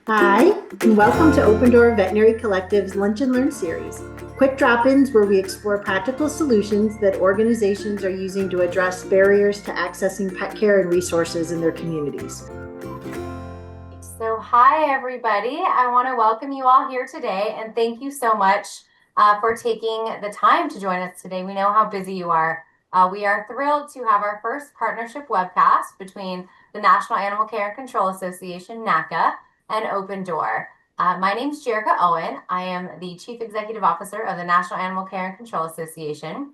Hi, and welcome to Open Door Veterinary Collective's Lunch and Learn series. Quick drop-ins where we explore practical solutions that organizations are using to address barriers to accessing pet care and resources in their communities. So hi, everybody. I want to welcome you all here today, and thank you so much for taking the time to join us today. We know how busy you are. We are thrilled to have our first partnership webcast between the National Animal Care and Control Association, NACA, and Open Door. My name is Jerrica Owen. I am the Chief Executive Officer of the National Animal Care and Control Association.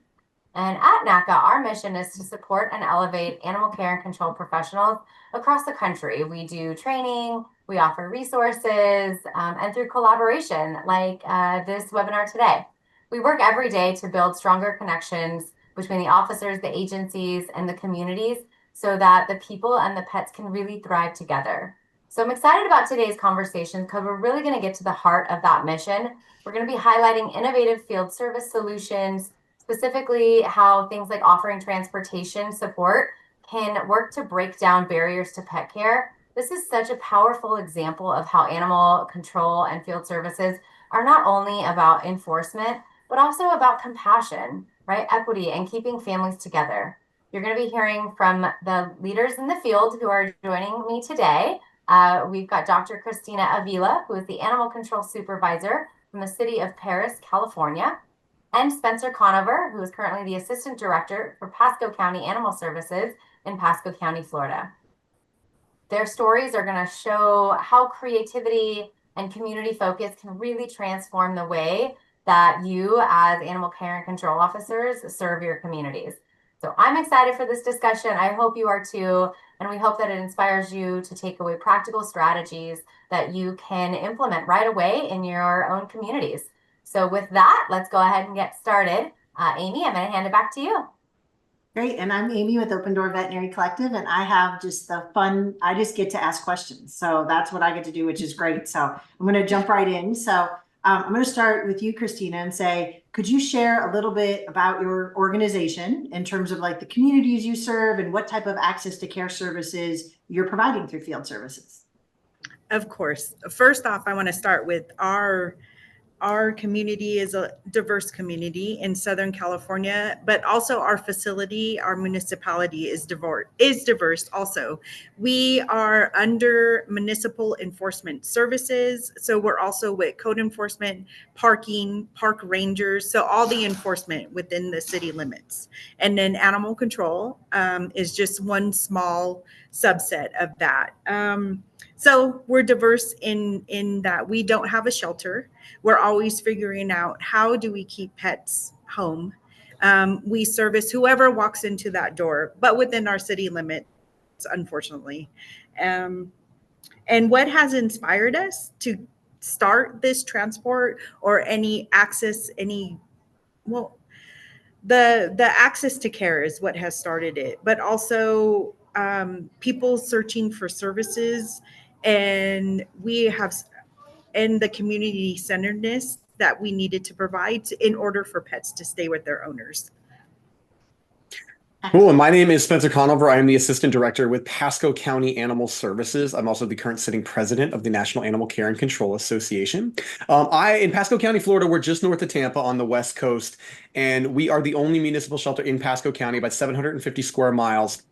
And at NACA, our mission is to support and elevate animal care and control professionals across the country. We do training, we offer resources, and through collaboration like this webinar today. We work every day to build stronger connections between the officers, the agencies, and the communities so that the people and the pets can really thrive together. So I'm excited about today's conversation because we're really going to get to the heart of that mission. We're going to be highlighting innovative field service solutions, specifically how things like offering transportation support can work to break down barriers to pet care. This is such a powerful example of how animal control and field services are not only about enforcement, but also about compassion, right? Equity and keeping families together. You're going to be hearing from the leaders in the field who are joining me today. We've got Dr. Christina Avila, who is the Animal Control Supervisor from the city of Paris, California, and Spencer Conover, who is currently the Assistant Director for Pasco County Animal Services in Pasco County, Florida. Their stories are going to show how creativity and community focus can really transform the way that you as animal care and control officers serve your communities. So I'm excited for this discussion. I hope you are too. And we hope that it inspires you to take away practical strategies that you can implement right away in your own communities. So with that, let's go ahead and get started. Aimee, I'm going to hand it back to you. Great, and I'm Aimee with Open Door Veterinary Collective, and I have just the fun, I just get to ask questions. So that's what I get to do, which is great. So I'm going to jump right in. So I'm going to start with you, Christina, and say, could you share a little bit about your organization in terms of like the communities you serve and what type of access to care services you're providing through field services? Of course. First off, I want to start with our community is a diverse community in Southern California, but also our facility, our municipality is diverse also. We are under municipal enforcement services. So we're also with code enforcement, parking, park rangers. So all the enforcement within the city limits. And then animal control is just one small subset of that. So we're diverse in that we don't have a shelter. We're always figuring out how do we keep pets home. We service whoever walks into that door, but within our city limits, unfortunately. And what has inspired us to start this transport or any access, the access to care is what has started it, but also people searching for services, and we have and the community centeredness that we needed to provide in order for pets to stay with their owners. Cool. And my name is Spencer Conover. I am the Assistant Director with Pasco County Animal Services. I'm also the current sitting president of the National Animal Care and Control Association. In Pasco County, Florida, we're just north of Tampa on the West Coast, and we are the only municipal shelter in Pasco County, about 750 square miles.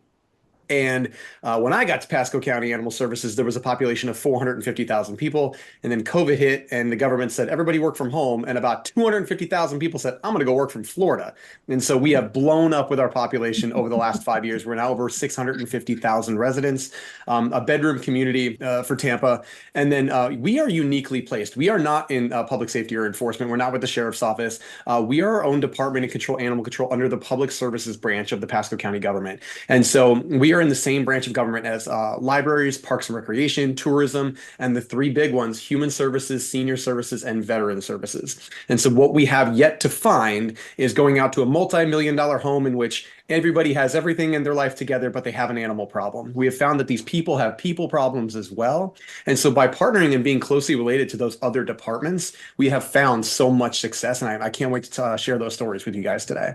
And when I got to Pasco County Animal Services, there was a population of 450,000 people. And then COVID hit and the government said, everybody work from home. And about 250,000 people said, I'm going to go work from Florida. And so we have blown up with our population over the last 5 years. We're now over 650,000 residents, a bedroom community for Tampa. And then we are uniquely placed. We are not in public safety or enforcement. We're not with the sheriff's office. We are our own department in animal control under the public services branch of the Pasco County government. And so we are in the same branch of government as libraries, parks and recreation, tourism, and the three big ones, human services, senior services, and veteran services. And so what we have yet to find is going out to a multi-million-dollar home in which everybody has everything in their life together, but they have an animal problem. We have found that these people have people problems as well. And so by partnering and being closely related to those other departments, we have found so much success. And I can't wait to share those stories with you guys today.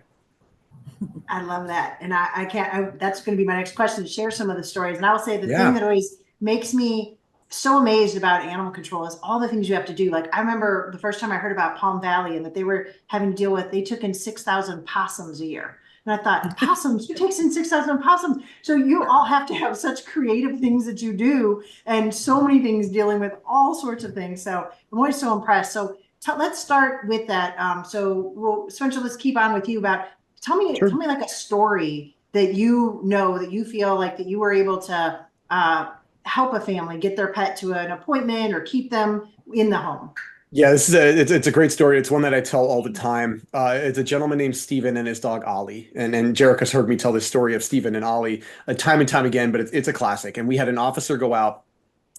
I love that. And that's going to be my next question, to share some of the stories. And I will say the thing that always makes me so amazed about animal control is all the things you have to do. Like I remember the first time I heard about Palm Valley and that they were having to deal with, they took in 6,000 possums a year. And I thought, possums, who takes in 6,000 possums? So you all have to have such creative things that you do and so many things dealing with all sorts of things. So I'm always so impressed. So let's start with that. Spencer, let's keep on with you about, tell me like a story that you know, that you feel like that you were able to help a family get their pet to an appointment or keep them in the home. Yeah, this is it's a great story. It's one that I tell all the time. It's a gentleman named Steven and his dog Ollie. And Jerrica's heard me tell this story of Steven and Ollie time and time again, but it's a classic. And we had an officer go out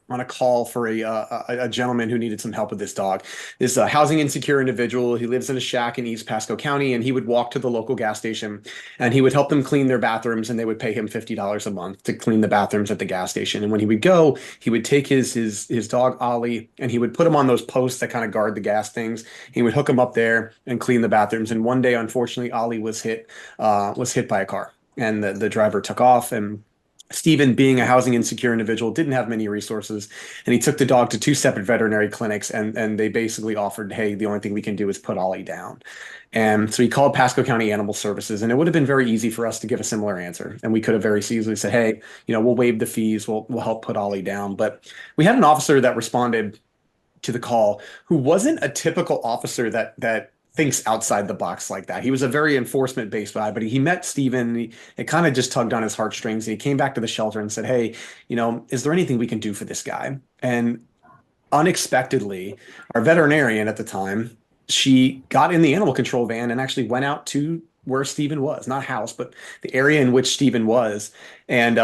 on a call for a gentleman who needed some help with this dog. This housing insecure individual. He lives in a shack in East Pasco County, and he would walk to the local gas station, and he would help them clean their bathrooms, and they would pay him $50 a month to clean the bathrooms at the gas station. And when he would go, he would take his dog Ollie, and he would put him on those posts that kind of guard the gas things. He would hook him up there and clean the bathrooms. And one day, unfortunately, Ollie was hit by a car, and the driver took off. And Stephen, being a housing insecure individual, didn't have many resources, and he took the dog to two separate veterinary clinics, and they basically offered, hey, the only thing we can do is put Ollie down. And so he called Pasco County Animal Services, and it would have been very easy for us to give a similar answer. And we could have very easily said, hey, we'll waive the fees, we'll help put Ollie down. But we had an officer that responded to the call who wasn't a typical officer that thinks outside the box like that. He was a very enforcement based guy, but he met Steven. It kind of just tugged on his heartstrings. He came back to the shelter and said, hey, is there anything we can do for this guy? And unexpectedly, our veterinarian at the time, she got in the animal control van and actually went out to where Steven was, not house, but the area in which Steven was. And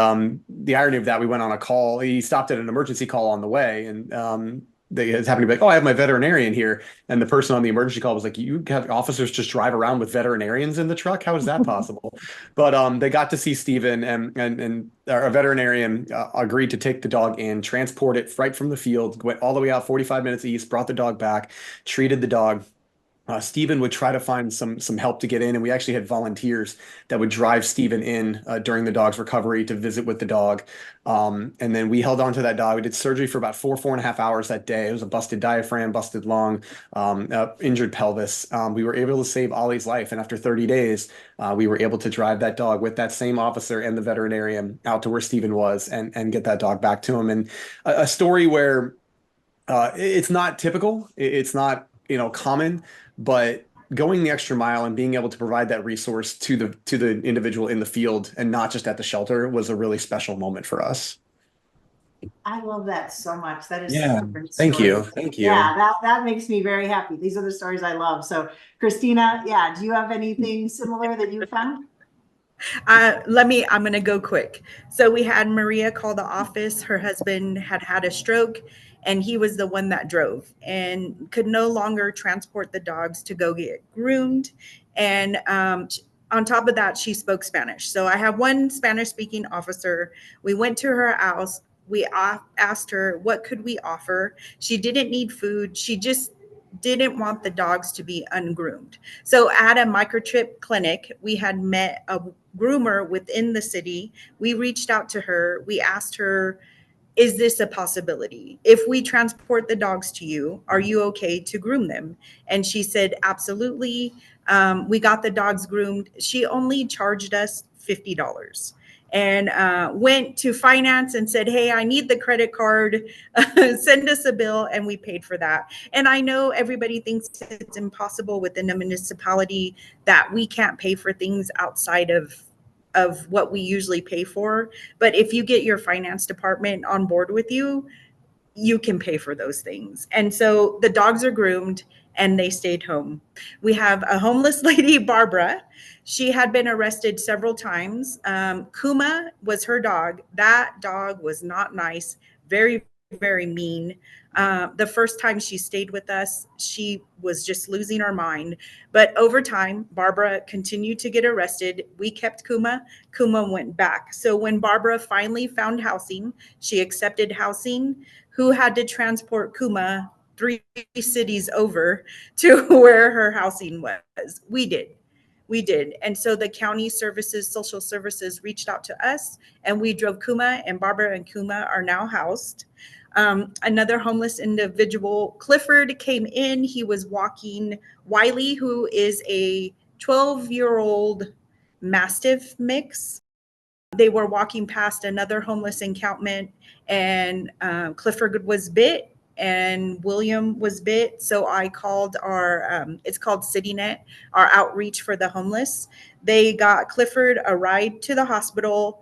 the irony of that, we went on a call. He stopped at an emergency call on the way, and they happened to be like, oh, I have my veterinarian here. And the person on the emergency call was like, you have officers just drive around with veterinarians in the truck? How is that possible? But they got to see Steven, and our veterinarian agreed to take the dog in, transport it right from the field, went all the way out 45 minutes east, brought the dog back, treated the dog. Stephen would try to find some help to get in, and we actually had volunteers that would drive Stephen in during the dog's recovery to visit with the dog. And then we held on to that dog. We did surgery for about 4.5 hours that day. It was a busted diaphragm, busted lung, injured pelvis. We were able to save Ollie's life, and after 30 days, we were able to drive that dog with that same officer and the veterinarian out to where Stephen was and get that dog back to him. And a story where it's not typical, it's not common, but going the extra mile and being able to provide that resource to the individual in the field and not just at the shelter was a really special moment for us. I love that so much. That is Yeah. such a great Thank story. you. Thank you. Yeah, that makes me very happy. These are the stories I love. So Christina, yeah, do you have anything similar that you found? I'm going to go quick. So we had Maria call the office. Her husband had a stroke, and he was the one that drove and could no longer transport the dogs to go get groomed. And on top of that, she spoke Spanish. So I have one Spanish speaking officer. We went to her house. We asked her, what could we offer? She didn't need food. She just didn't want the dogs to be ungroomed. So at a microchip clinic, we had met a groomer within the city. We reached out to her. We asked her, is this a possibility? If we transport the dogs to you, are you okay to groom them? And she said, absolutely. We got the dogs groomed. She only charged us $50 and went to finance and said, hey, I need the credit card, send us a bill. And we paid for that. And I know everybody thinks it's impossible within a municipality that we can't pay for things outside of what we usually pay for. But if you get your finance department on board with you, you can pay for those things. And so the dogs are groomed and they stayed home. We have a homeless lady, Barbara. She had been arrested several times. Kuma was her dog. That dog was not nice, very, very mean. The first time she stayed with us, she was just losing her mind. But over time, Barbara continued to get arrested. We kept Kuma. Kuma went back. So when Barbara finally found housing, she accepted housing. Who had to transport Kuma 3 cities over to where her housing was? We did. And so the county services, social services reached out to us, and we drove Kuma, and Barbara and Kuma are now housed. Another homeless individual, Clifford, came in. He was walking Wiley, who is a 12-year-old Mastiff mix. They were walking past another homeless encampment, and Clifford was bit and William was bit. So I called our, it's called CityNet, our outreach for the homeless. They got Clifford a ride to the hospital.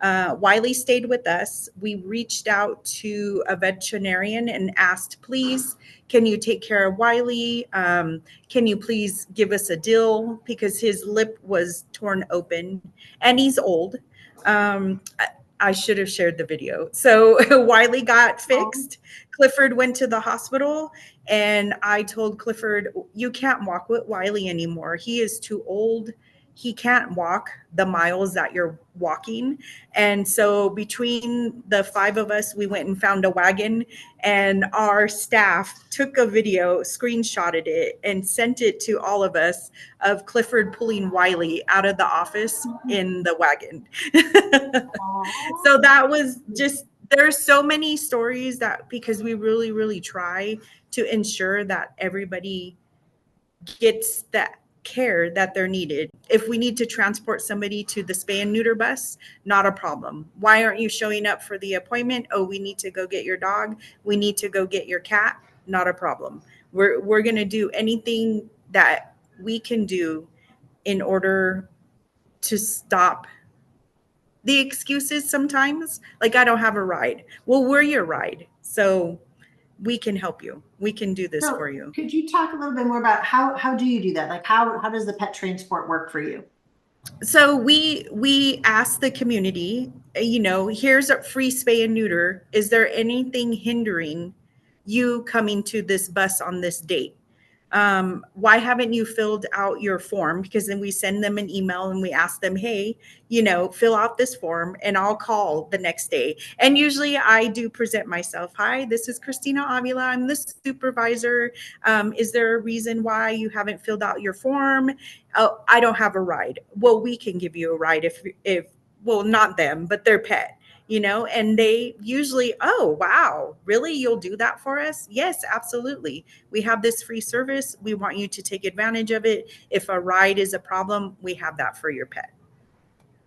Wiley stayed with us. We reached out to a veterinarian and asked, please, can you take care of Wiley? Can you please give us a deal? Because his lip was torn open and he's old. I should have shared the video. So Wiley got fixed. Clifford went to the hospital, and I told Clifford, you can't walk with Wiley anymore. He is too old. He can't walk the miles that you're walking. And so between the 5 of us, we went and found a wagon, and our staff took a video, screenshotted it, and sent it to all of us of Clifford pulling Wiley out of the office in the wagon. So that was just, there's so many stories that, because we really, really try to ensure that everybody gets that care that they're needed. If we need to transport somebody to the spay and neuter bus, not a problem. Why aren't you showing up for the appointment? Oh, we need to go get your dog. We need to go get your cat. Not a problem. We're going to do anything that we can do in order to stop the excuses sometimes. Like, I don't have a ride. Well, we're your ride. So we can help you. We can do this for you. Could you talk a little bit more about how do you do that? Like how does the pet transport work for you? So we ask the community, here's a free spay and neuter. Is there anything hindering you coming to this bus on this date? Why haven't you filled out your form? Because then we send them an email and we ask them, hey, fill out this form, and I'll call the next day. And usually I do present myself. Hi, this is Christina Avila. I'm the supervisor. Is there a reason why you haven't filled out your form? Oh, I don't have a ride. Well, we can give you a ride if well, not them, but their pet. And they usually, oh, wow, really? You'll do that for us? Yes, absolutely. We have this free service. We want you to take advantage of it. If a ride is a problem, we have that for your pet.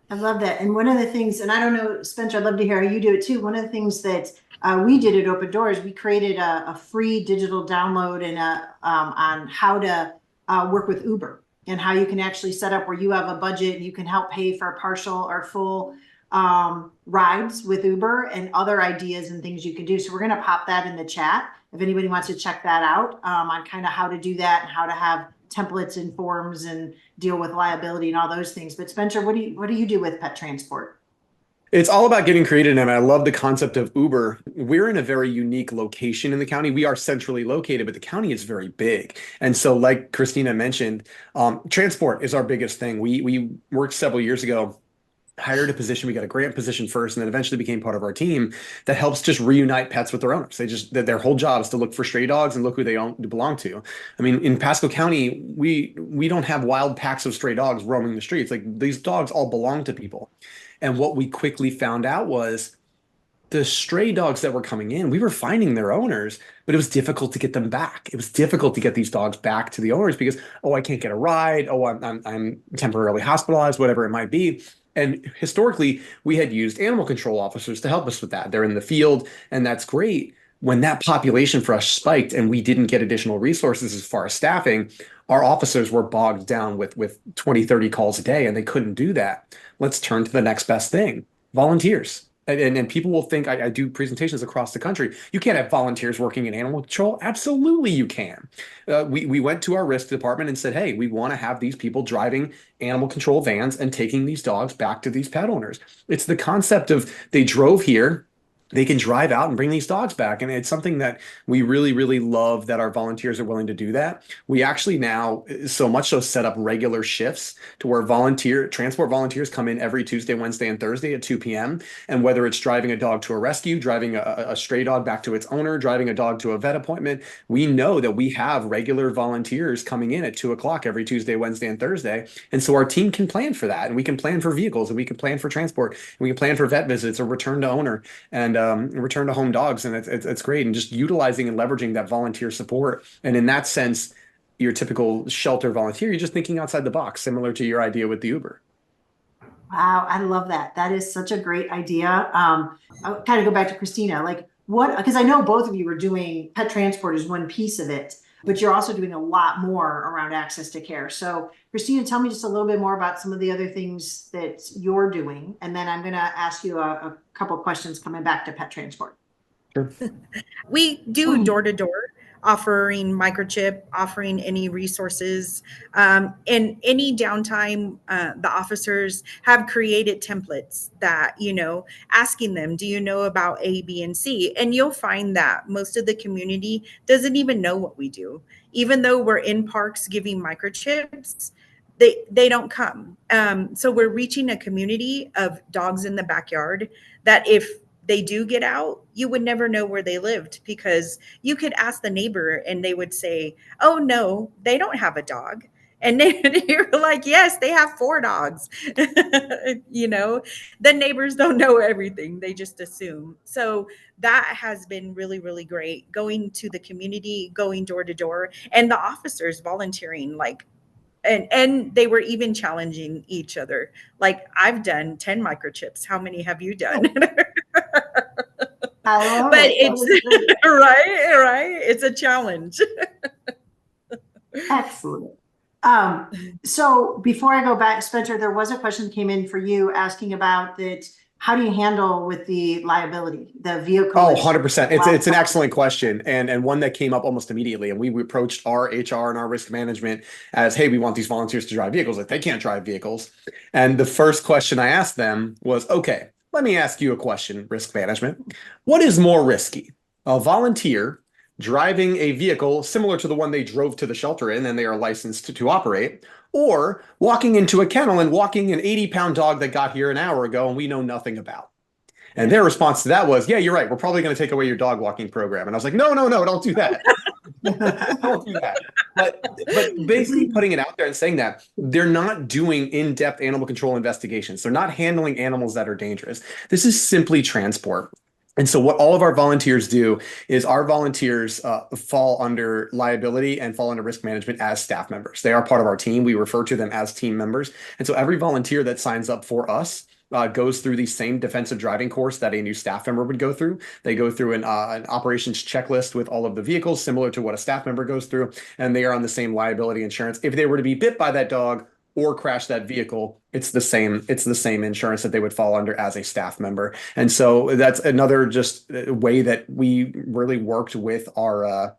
I love that. And one of the things, and I don't know, Spencer, I'd love to hear how you do it too. One of the things that we did at Open Doors, we created a free digital download and on how to work with Uber and how you can actually set up where you have a budget and you can help pay for partial or full rides with Uber and other ideas and things you can do. So we're going to pop that in the chat if anybody wants to check that out on kind of how to do that and how to have templates and forms and deal with liability and all those things. But Spencer, what do you do with pet transport? It's all about getting creative, and I love the concept of Uber. We're in a very unique location in the county. We are centrally located, but the county is very big. And so like Christina mentioned, transport is our biggest thing. We worked several years ago, hired a position. We got a grant position first, and then eventually became part of our team that helps just reunite pets with their owners. Their whole job is to look for stray dogs and look who they belong to. I mean, in Pasco County, we don't have wild packs of stray dogs roaming the streets. Like, these dogs all belong to people. And what we quickly found out was the stray dogs that were coming in, we were finding their owners, but it was difficult to get them back. It was difficult to get these dogs back to the owners because, oh, I can't get a ride. Oh, I'm temporarily hospitalized, whatever it might be. And historically, we had used animal control officers to help us with that. They're in the field, and that's great. When that population for us spiked and we didn't get additional resources as far as staffing, our officers were bogged down with 20, 30 calls a day, and they couldn't do that. Let's turn to the next best thing, volunteers. And people will think I do presentations across the country. You can't have volunteers working in animal control. Absolutely, you can. We went to our risk department and said, hey, we want to have these people driving animal control vans and taking these dogs back to these pet owners. It's the concept of they drove here. They can drive out and bring these dogs back. And it's something that we really, really love that our volunteers are willing to do that. We actually now, so much so, set up regular shifts to where transport volunteers come in every Tuesday, Wednesday, and Thursday at 2 p.m. And whether it's driving a dog to a rescue, driving a stray dog back to its owner, driving a dog to a vet appointment, we know that we have regular volunteers coming in at 2 o'clock every Tuesday, Wednesday, and Thursday. And so our team can plan for that. And we can plan for vehicles, and we can plan for transport, and we can plan for vet visits or return to owner. And return to home dogs, and it's great. And just utilizing and leveraging that volunteer support. And in that sense, your typical shelter volunteer, you're just thinking outside the box, similar to your idea with the Uber. Wow, I love that. That is such a great idea. I'll kind of go back to Christina, like what, because I know both of you are doing pet transport is one piece of it, but you're also doing a lot more around access to care. So Christina, tell me just a little bit more about some of the other things that you're doing. And then I'm going to ask you a couple of questions coming back to pet transport. Sure. We do door to door, offering microchip, offering any resources. In any downtime, the officers have created templates that, asking them, do you know about A, B, and C? And you'll find that most of the community doesn't even know what we do. Even though we're in parks giving microchips, they don't come. So we're reaching a community of dogs in the backyard that if they do get out, you would never know where they lived, because you could ask the neighbor and they would say, oh no, they don't have a dog. And you're like, yes, they have 4 dogs. The neighbors don't know everything. They just assume. So that has been really, really great, going to the community, going door to door, and the officers volunteering, and they were even challenging each other. Like, I've done 10 microchips. How many have you done? I love But it. it's right. It's a challenge. Excellent. So before I go back, Spencer, there was a question that came in for you asking about that. How do you handle with the liability, the vehicle? Oh, 100%. It's an excellent question, and one that came up almost immediately. And we approached our HR and our risk management as, hey, we want these volunteers to drive vehicles. Like, they can't drive vehicles. And the first question I asked them was, okay, let me ask you a question, risk management. What is more risky? A volunteer driving a vehicle similar to the one they drove to the shelter in and they are licensed to operate, or walking into a kennel and walking an 80-pound dog that got here an hour ago and we know nothing about? And their response to that was, yeah, you're right. We're probably going to take away your dog walking program. And I was like, no, don't do that. Don't do that. But basically putting it out there and saying that they're not doing in-depth animal control investigations. They're not handling animals that are dangerous. This is simply transport. And so what all of our volunteers do is our volunteers fall under liability and fall under risk management as staff members. They are part of our team. We refer to them as team members. And so every volunteer that signs up for us goes through the same defensive driving course that a new staff member would go through. They go through an operations checklist with all of the vehicles, similar to what a staff member goes through, and they are on the same liability insurance. If they were to be bit by that dog or crash that vehicle, it's the same insurance that they would fall under as a staff member. And so that's another just way that we really worked with our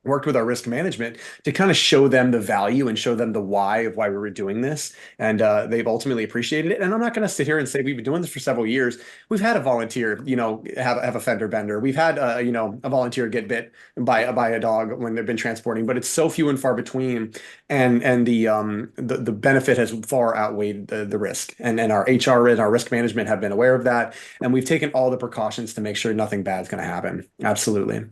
risk management to kind of show them the value and show them the why of why we were doing this. And they've ultimately appreciated it. And I'm not going to sit here and say we've been doing this for several years. We've had a volunteer, have a fender bender. We've had, a volunteer get bit by a dog when they've been transporting, but it's so few and far between. And the benefit has far outweighed the risk. And our HR and our risk management have been aware of that. And we've taken all the precautions to make sure nothing bad is going to happen. Absolutely.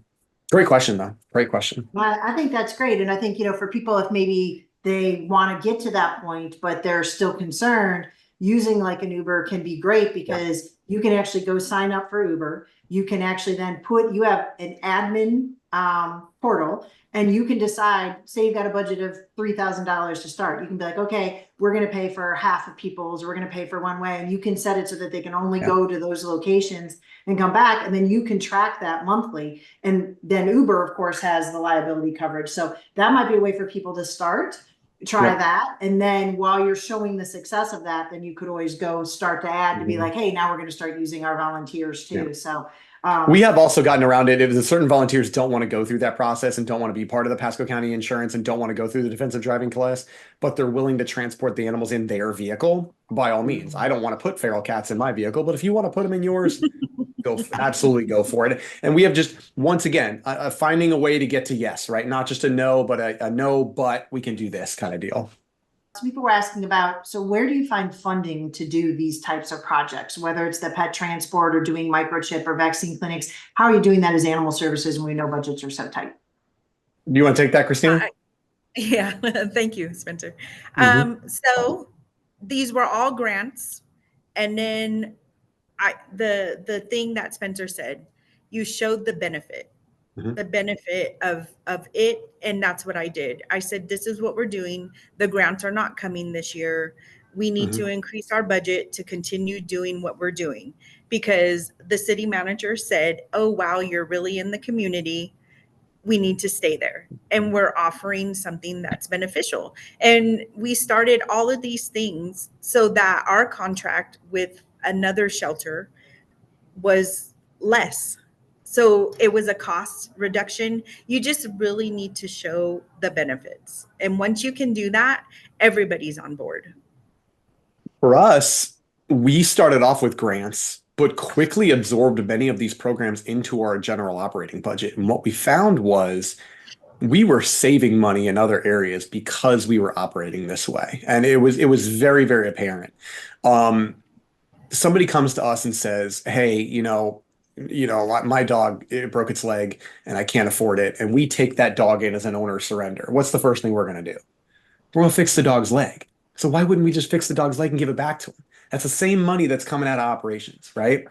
Great question, though. Great question. Well, I think that's great. And I think, for people, if maybe they want to get to that point, but they're still concerned, using like an Uber can be great because you can actually go sign up for Uber. You can actually then you have an admin portal, and you can decide, say you've got a budget of $3,000 to start. You can be like, okay, we're going to pay for half of people's, we're going to pay for one way. And you can set it so that they can only go to those locations and come back. And then you can track that monthly. And then Uber, of course, has the liability coverage. So that might be a way for people to start. Try that. And then while you're showing the success of that, then you could always go start to add to be like, hey, now we're going to start using our volunteers too. So we have also gotten around it. If certain volunteers don't want to go through that process and don't want to be part of the Pasco County insurance and don't want to go through the defensive driving class, but they're willing to transport the animals in their vehicle, by all means. I don't want to put feral cats in my vehicle, but if you want to put them in yours, absolutely go for it. And we have just, once again, finding a way to get to yes, right? Not just a no, but a no, but we can do this kind of deal. Some people were asking about, so where do you find funding to do these types of projects, whether it's the pet transport or doing microchip or vaccine clinics? How are you doing that as animal services when we know budgets are so tight? Do you want to take that, Christina? Yeah, thank you, Spencer. Mm-hmm. So these were all grants. And then the thing that Spencer said, you showed the benefit. Mhm. The benefit of it, and that's what I did. I said, this is what we're doing. The grants are not coming this year. We need to increase our budget to continue doing what we're doing, because the city manager said, oh wow, you're really in the community, we need to stay there, and we're offering something that's beneficial. And we started all of these things so that our contract with another shelter was less. So it was a cost reduction. You just really need to show the benefits. And once you can do that, everybody's on board. For us, we started off with grants, but quickly absorbed many of these programs into our general operating budget. And what we found was we were saving money in other areas because we were operating this way. And it was very, very apparent. Somebody comes to us and says, "Hey, my dog, it broke its leg and I can't afford it." And we take that dog in as an owner surrender. What's the first thing we're going to do? We're going to fix the dog's leg. So why wouldn't we just fix the dog's leg and give it back to him? That's the same money that's coming out of operations, right?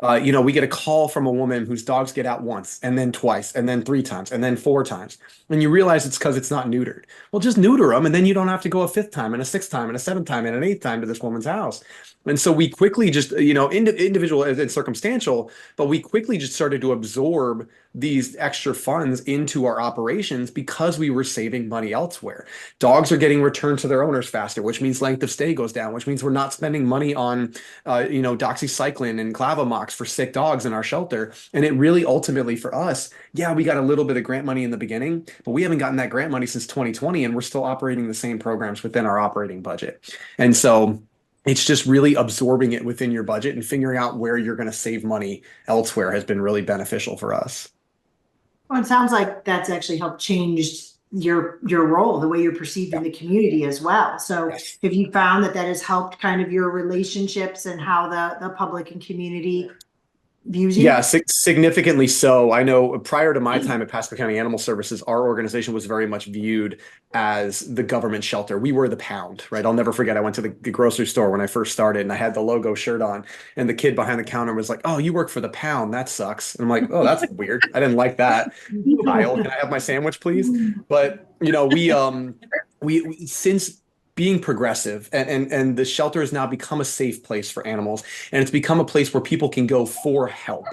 We get a call from a woman whose dogs get out once and then twice and then 3 times and then 4 times. And you realize it's because it's not neutered. Well, just neuter them, and then you don't have to go a 5th time and a 6th time and a 7th time and an 8th time to this woman's house. And so we quickly just, individual and circumstantial, but we quickly just started to absorb these extra funds into our operations because we were saving money elsewhere. Dogs are getting returned to their owners faster, which means length of stay goes down, which means we're not spending money on, doxycycline and Clavamox for sick dogs in our shelter. And it really ultimately for us, yeah, we got a little bit of grant money in the beginning, but we haven't gotten that grant money since 2020, and we're still operating the same programs within our operating budget. And so it's just really absorbing it within your budget and figuring out where you're going to save money elsewhere has been really beneficial for us. Well, it sounds like that's actually helped change your role, the way you're perceived in the community as well. So Yes. have you found that has helped kind of your relationships and how the public and community views you? Yeah, significantly so. I know prior to my time at Pasco County Animal Services, our organization was very much viewed as the government shelter. We were the pound, right? I'll never forget. I went to the grocery store when I first started, and I had the logo shirt on, and the kid behind the counter was like, "Oh, you work for the pound? That sucks." And I'm like, "Oh, that's weird. I didn't like that." Kyle, can I have my sandwich, please? But we since being progressive and the shelter has now become a safe place for animals, and it's become a place where people can go for help,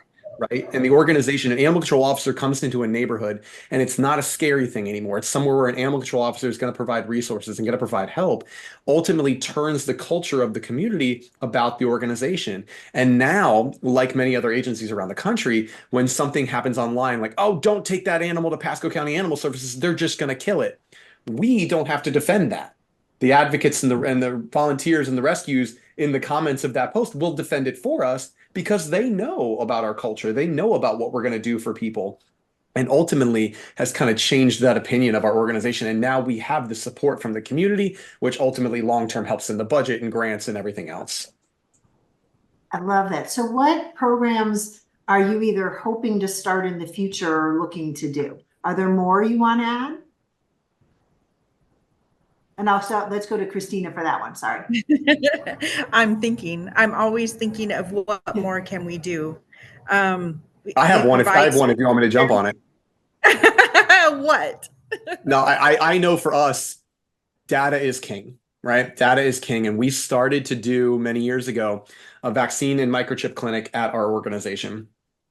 right? And the organization, an animal control officer comes into a neighborhood, and it's not a scary thing anymore. It's somewhere where an animal control officer is going to provide resources and going to provide help, ultimately turns the culture of the community about the organization. And now, like many other agencies around the country, when something happens online, like, "Oh, don't take that animal to Pasco County Animal Services, they're just going to kill it," we don't have to defend that. The advocates and the volunteers and the rescues in the comments of that post will defend it for us because they know about our culture. They know about what we're going to do for people, and ultimately has kind of changed that opinion of our organization. And now we have the support from the community, which ultimately long-term helps in the budget and grants and everything else. I love that. So what programs are you either hoping to start in the future or looking to do? Are there more you want to add? And let's go to Christina for that one. Sorry. I'm always thinking of what more can we do. I have one if you want me to jump on it. What? No, I know for us, data is king, right? Data is king. And we started to do many years ago a vaccine and microchip clinic at our organization.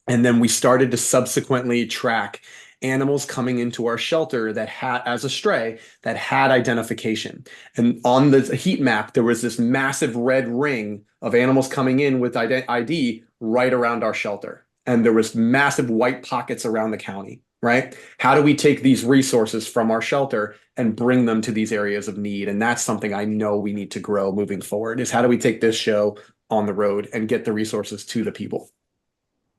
And then we started to subsequently track animals coming into our shelter that had, as a stray, that had identification. And on the heat map, there was this massive red ring of animals coming in with ID right around our shelter. And there was massive white pockets around the county, right? How do we take these resources from our shelter and bring them to these areas of need? And that's something I know we need to grow moving forward, is how do we take this show on the road and get the resources to the people?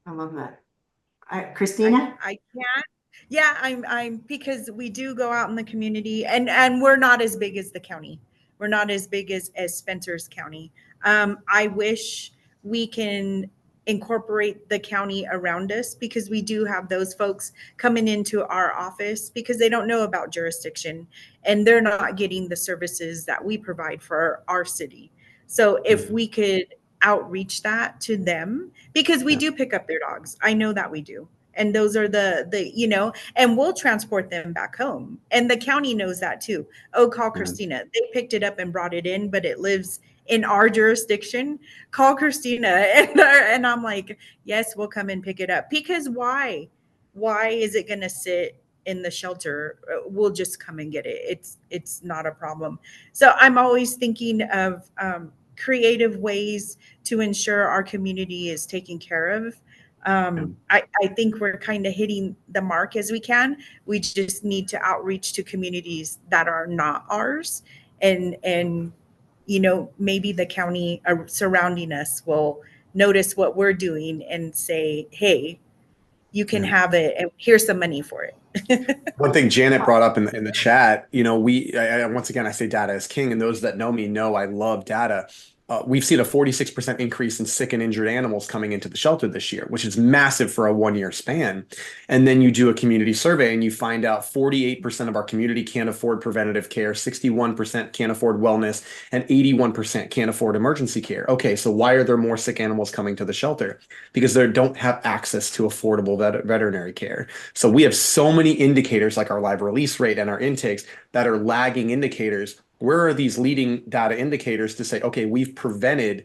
I love that. Christina? I can't. Yeah, I'm because we do go out in the community, and we're not as big as the county. We're not as big as Spencer's County. I wish we can incorporate the county around us, because we do have those folks coming into our office because they don't know about jurisdiction and they're not getting the services that we provide for our city. So if we could outreach that to them, because we do pick up their dogs. I know that we do. And those are and we'll transport them back home. And the county knows that too. Oh, call Christina. They picked it up and brought it in, but it lives in our jurisdiction. Call Christina. And I'm like, yes, we'll come and pick it up. Because why? Why is it going to sit in the shelter? We'll just come and get it. It's not a problem. So I'm always thinking of creative ways to ensure our community is taken care of. I think we're kind of hitting the mark as we can. We just need to outreach to communities that are not ours, and maybe the county surrounding us will notice what we're doing and say, hey, you can have it, and here's some money for it. One thing Janet brought up in the chat, once again, I say data is king, and those that know me know I love data. We've seen a 46% increase in sick and injured animals coming into the shelter this year, which is massive for a 1-year span. And then you do a community survey and you find out 48% of our community can't afford preventative care, 61% can't afford wellness, and 81% can't afford emergency care. Okay, so why are there more sick animals coming to the shelter? Because they don't have access to affordable veterinary care. So we have so many indicators like our live release rate and our intakes that are lagging indicators. Where are these leading data indicators to say, okay, we've prevented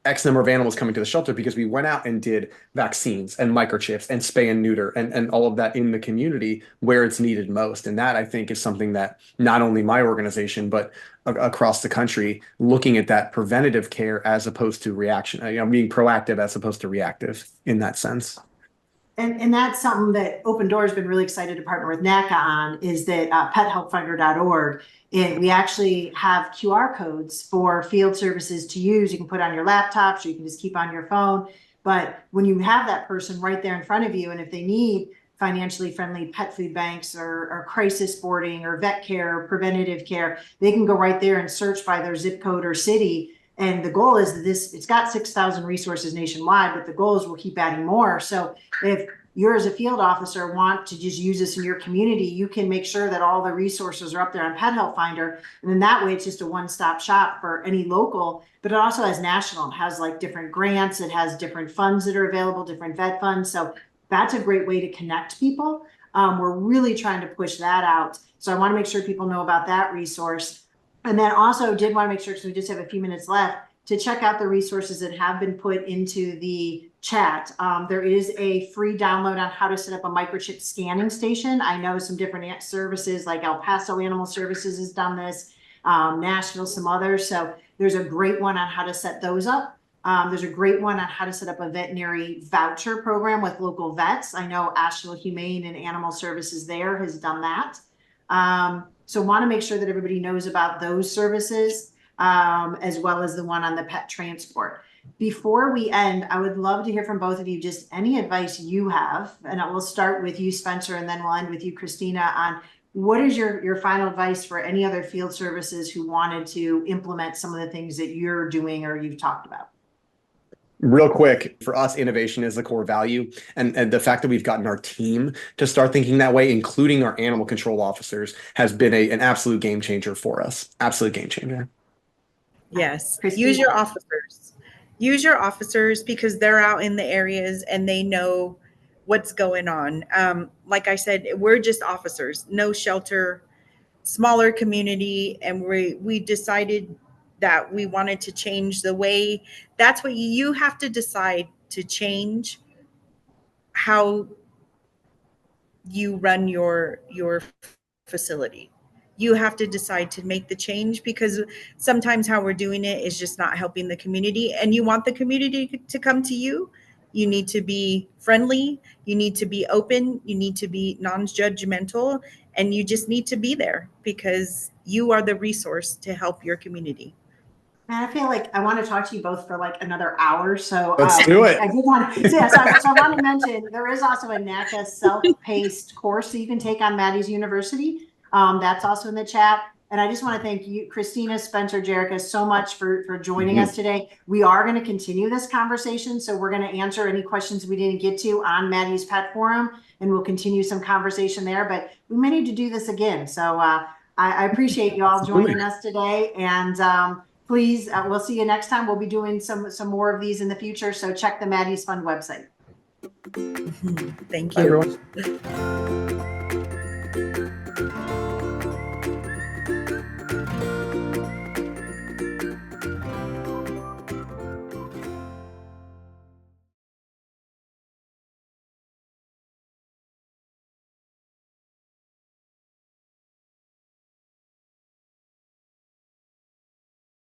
X number of animals coming to the shelter because we went out and did vaccines and microchips and spay and neuter and all of that in the community where it's needed most. And that, I think, is something that not only my organization, but across the country, looking at that preventative care as opposed to reaction, being proactive as opposed to reactive in that sense. And that's something that Open Door has been really excited to partner with NACA on, is that pethelpfinder.org. And we actually have QR codes for field services to use. You can put on your laptops, or you can just keep on your phone. But when you have that person right there in front of you, and if they need financially friendly pet food banks or crisis boarding or vet care or preventative care, they can go right there and search by their zip code or city. And the goal is that it's got 6,000 resources nationwide, but the goal is we'll keep adding more. So if you're, as a field officer, want to just use this in your community, you can make sure that all the resources are up there on Pet Health Finder. And then that way it's just a one-stop shop for any local, but it also has national. It has like different grants. It has different funds that are available, different vet funds. So that's a great way to connect people. We're really trying to push that out. So I want to make sure people know about that resource. And then also did want to make sure, because we just have a few minutes left, to check out the resources that have been put into the chat. There is a free download on how to set up a microchip scanning station. I know some different services like El Paso Animal Services has done this, Nashville, some others. So there's a great one on how to set those up. There's a great one on how to set up a veterinary voucher program with local vets. I know Asheville Humane and Animal Services there has done that. So want to make sure that everybody knows about those services, as well as the one on the pet transport. Before we end, I would love to hear from both of you, just any advice you have, and I will start with you, Spencer, and then we'll end with you, Christina, on what is your final advice for any other field services who wanted to implement some of the things that you're doing or you've talked about? Real quick, for us, innovation is the core value. And the fact that we've gotten our team to start thinking that way, including our animal control officers, has been an absolute game changer for us. Absolute game changer. Yes. Christina. Use your officers. Use your officers, because they're out in the areas and they know what's going on. Like I said, we're just officers, no shelter, smaller community. And we decided that we wanted to change the way. That's what you have to decide, to change how you run your facility. You have to decide to make the change, because sometimes how we're doing it is just not helping the community, and you want the community to come to you. You need to be friendly, you need to be open, you need to be non-judgmental, and you just need to be there because you are the resource to help your community. Man, I feel like I want to talk to you both for like another hour. So Let's do it. I did want to, so I want to mention there is also a NACA self-paced course that you can take on Maddie's University. That's also in the chat. And I just want to thank you, Christina, Spencer, Jerrica, so much for joining us today. We are going to continue this conversation. So we're going to answer any questions we didn't get to on Maddie's Pet Forum, and we'll continue some conversation there. But we may need to do this again. So I appreciate you all joining us today. And please, we'll see you next time. We'll be doing some more of these in the future. So check the Maddie's Fund website. Thank Bye, you. everyone.